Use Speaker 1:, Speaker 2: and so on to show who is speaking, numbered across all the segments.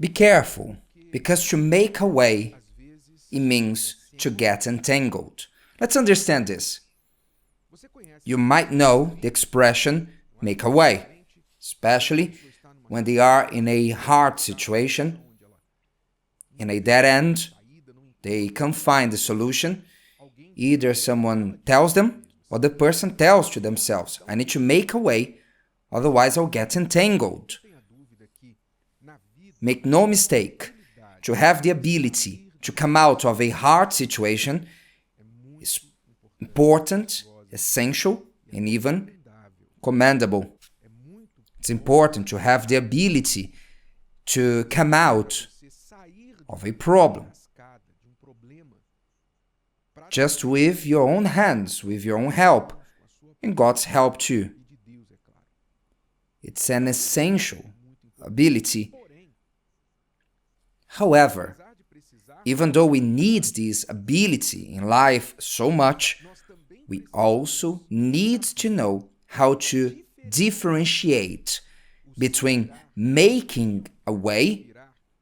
Speaker 1: Be careful, because to make a way, it means to get entangled. Let's understand this. You might know the expression make a way, especially when they are in a hard situation, in a dead end, they can't find the solution. Either someone tells them or the person tells to themselves, I need to make a way, otherwise I'll get entangled. Make no mistake, to have the ability to come out of a hard situation is important, essential, and even commendable. It's important to have the ability to come out of a problem just with your own hands, with your own help, and God's help too. It's an essential ability. However, even though we need this ability in life so much, we also need to know how to differentiate between making a way,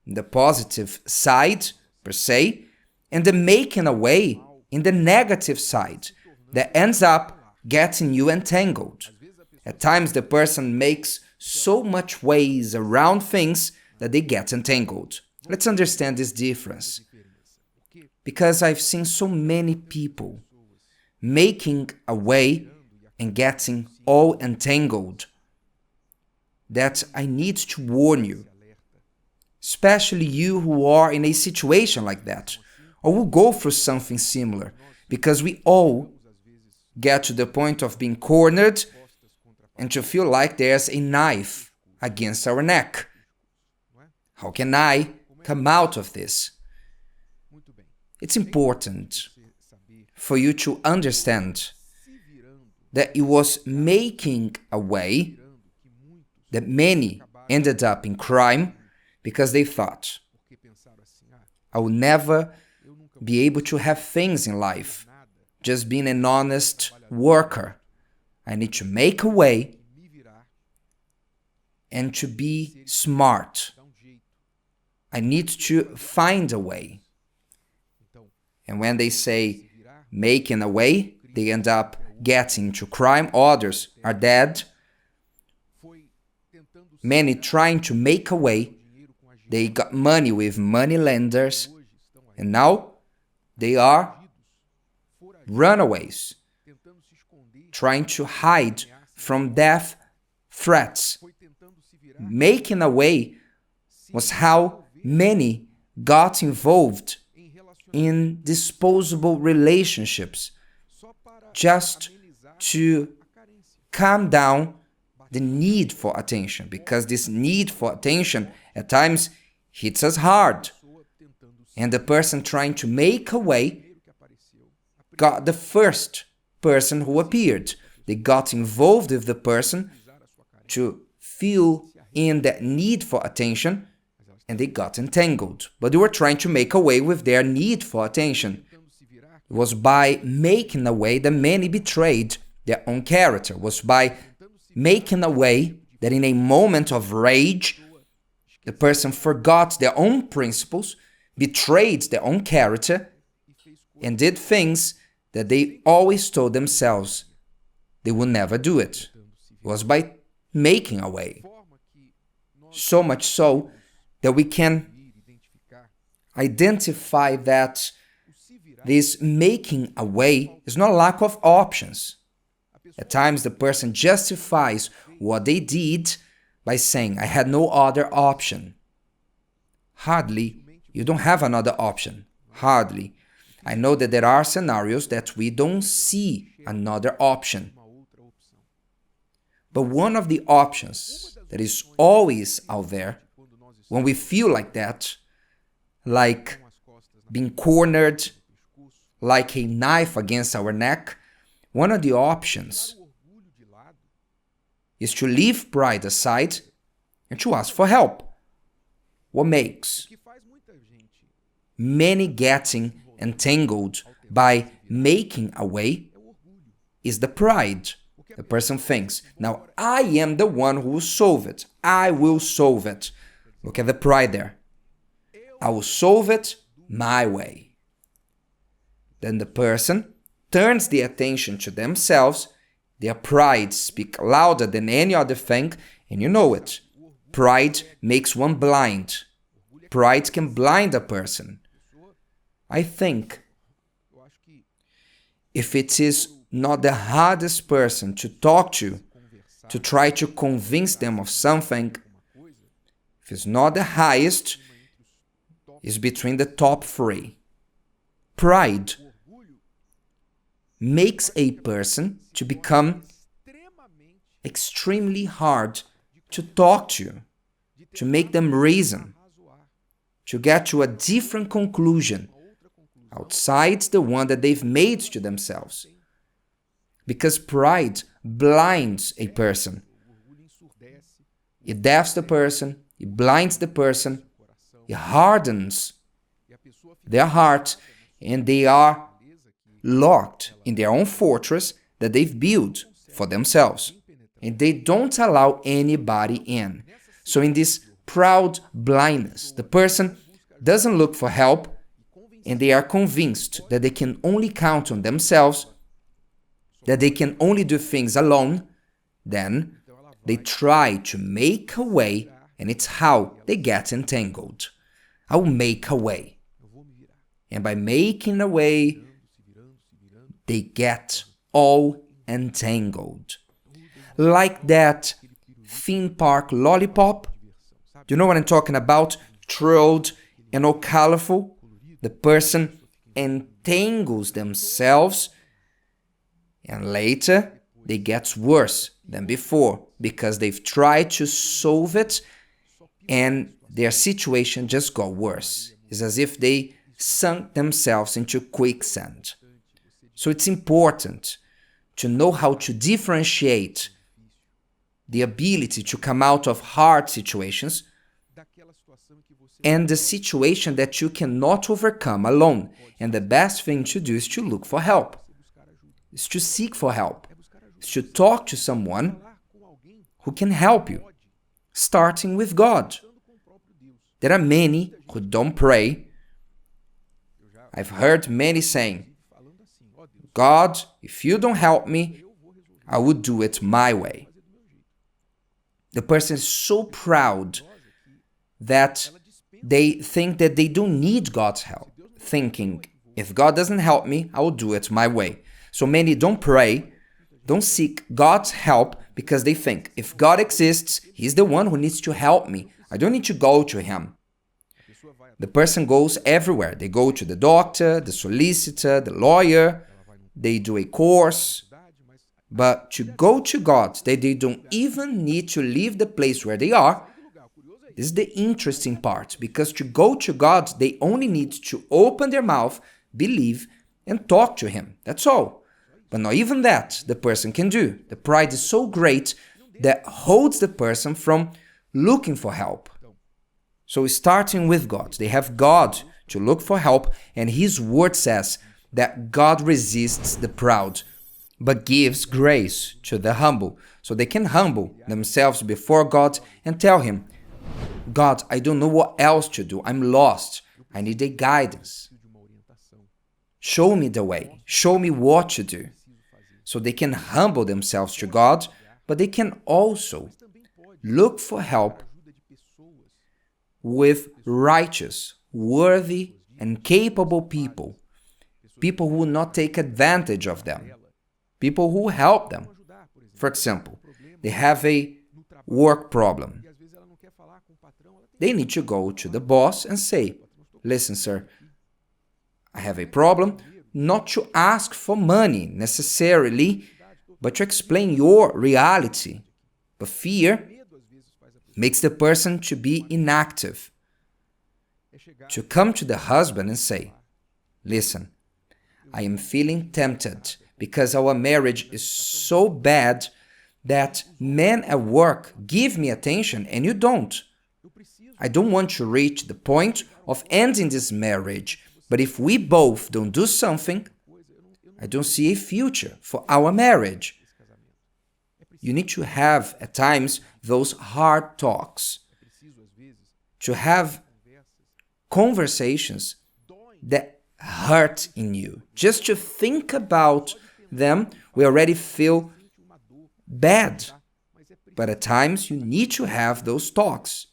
Speaker 1: the positive side per se, and the making a way in the negative side that ends up getting you entangled. At times the person makes so much ways around things that they get entangled. Let's understand this difference. Because I've seen so many people making a way and getting all entangled that I need to warn you, especially you who are in a situation like that, or will go through something similar, because we all get to the point of being cornered and to feel like there's a knife against our neck. How can I come out of this? It's important for you to understand that it was making a way that many ended up in crime because they thought, I will never be able to have things in life, just being an honest worker. I need to make a way and to be smart. I need to find a way. And when they say making a way, they end up getting into crime. Others are dead. Many trying to make a way. They got money with money lenders. And now they are runaways, trying to hide from death threats. Making a way was how many got involved in disposable relationships just to calm down the need for attention, because this need for attention at times hits us hard. And the person trying to make a way got the first person who appeared. They got involved with the person to fill in that need for attention, and they got entangled. But they were trying to make a way with their need for attention. It was by making a way that many betrayed their own character. It was by making a way that in a moment of rage, the person forgot their own principles, betrayed their own character, and did things that they always told themselves they would never do it. It was by making a way. So much so that we can identify that this making a way is not a lack of options. At times the person justifies what they did by saying, I had no other option. Hardly. You don't have another option. Hardly. I know that there are scenarios that we don't see another option. But one of the options that is always out there, when we feel like that, like being cornered, like a knife against our neck, one of the options is to leave pride aside and to ask for help. What makes many getting entangled by making a way is the pride. The person thinks, now I am the one who will solve it. I will solve it. Look at the pride there. I will solve it my way. Then the person turns the attention to themselves. Their pride speaks louder than any other thing, and you know it. Pride makes one blind. Pride can blind a person. I think if it is not the hardest person to talk to try to convince them of something, if it's not the highest, it's between the top three. Pride makes a person to become extremely hard to talk to make them reason, to get to a different conclusion outside the one that they've made to themselves. Because pride blinds a person. It deafs the person, it blinds the person, it hardens their heart, and they are locked in their own fortress that they've built for themselves. And they don't allow anybody in. So in this proud blindness, the person doesn't look for help, and they are convinced that they can only count on themselves, that they can only do things alone. Then they try to make a way, and it's how they get entangled. I will make a way. And by making a way, they get all entangled. Like that theme park Lollipop. Do you know what I'm talking about? Twirled and all colorful. The person entangles themselves, and later they get worse than before because they've tried to solve it and their situation just got worse. It's as if they sunk themselves into quicksand. So it's important to know how to differentiate the ability to come out of hard situations and the situation that you cannot overcome alone. And the best thing to do is to look for help. Is to seek for help. Is to talk to someone who can help you, starting with God. There are many who don't pray. I've heard many saying, God, if you don't help me, I would do it my way. The person is so proud that they think that they don't need God's help, thinking, if God doesn't help me, I will do it my way. So many don't pray, don't seek God's help because they think, if God exists, He's the one who needs to help me. I don't need to go to Him. The person goes everywhere. They go to the doctor, the solicitor, the lawyer, they do a course. But to go to God, they don't even need to leave the place where they are. This is the interesting part, because to go to God, they only need to open their mouth, believe, and talk to Him. That's all. But not even that the person can do. The pride is so great that holds the person from looking for help. So starting with God, they have God to look for help, and His word says that God resists the proud, but gives grace to the humble. So they can humble themselves before God and tell Him, God, I don't know what else to do. I'm lost. I need a guidance. Show me the way. Show me what to do. So they can humble themselves to God, but they can also look for help with righteous, worthy, and capable people. People who will not take advantage of them. People who help them. For example, they have a work problem. They need to go to the boss and say, listen, sir, I have a problem, not to ask for money necessarily, but to explain your reality. But fear makes the person to be inactive. To come to the husband and say, listen, I am feeling tempted because our marriage is so bad that men at work give me attention and you don't. I don't want to reach the point of ending this marriage, but if we both don't do something, I don't see a future for our marriage. You need to have, at times, those hard talks. To have conversations that hurt in you. Just to think about them, we already feel bad. But at times, you need to have those talks,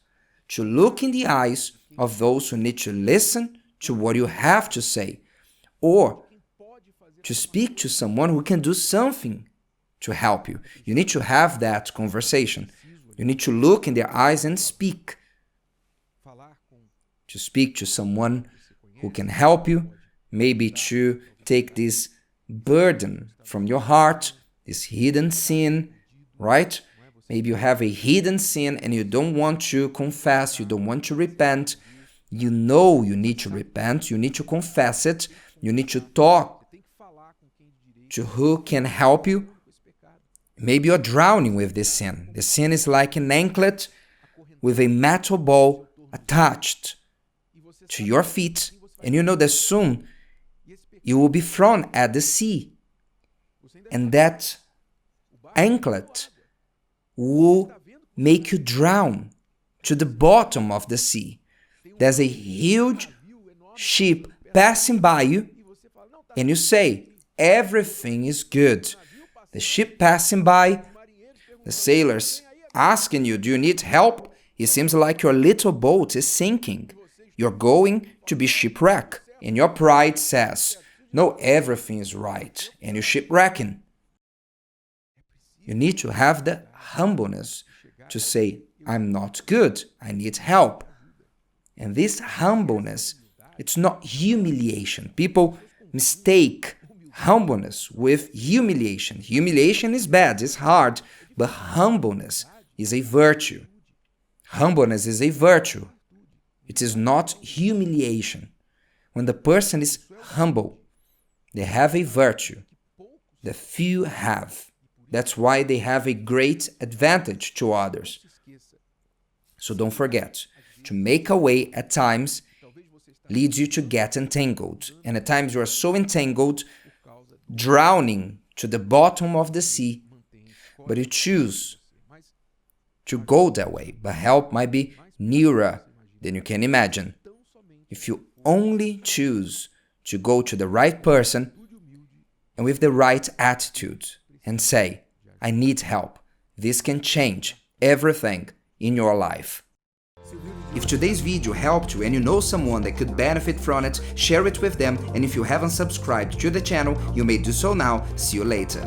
Speaker 1: to look in the eyes of those who need to listen to what you have to say, or to speak to someone who can do something to help you. You need to have that conversation. You need to look in their eyes and speak. To speak to someone who can help you, maybe to take this burden from your heart, this hidden sin, right? Maybe you have a hidden sin and you don't want to confess, you don't want to repent. You know you need to repent, you need to confess it, you need to talk to who can help you. Maybe you're drowning with this sin. The sin is like an anklet with a metal ball attached to your feet, and you know that soon you will be thrown at the sea. And that anklet will make you drown to the bottom of the sea. There's a huge ship passing by you, and you say, everything is good. The ship passing by, the sailors asking you, do you need help? It seems like your little boat is sinking. You're going to be shipwrecked, and your pride says, no, everything is right, and you're shipwrecking. You need to have the humbleness to say, I'm not good, I need help. And this humbleness, it's not humiliation. People mistake humbleness with humiliation. Humiliation is bad, it's hard, but humbleness is a virtue. Humbleness is a virtue. It is not humiliation. When the person is humble, they have a virtue that few have. That's why they have a great advantage to others. So don't forget, to make a way at times leads you to get entangled. And at times you are so entangled, drowning to the bottom of the sea, but you choose to go that way. But help might be nearer than you can imagine. If you only choose to go to the right person and with the right attitude and say, I need help, this can change everything in your life. If today's video helped you and you know someone that could benefit from it, share it with them, and if you haven't subscribed to the channel, you may do so now. See you later.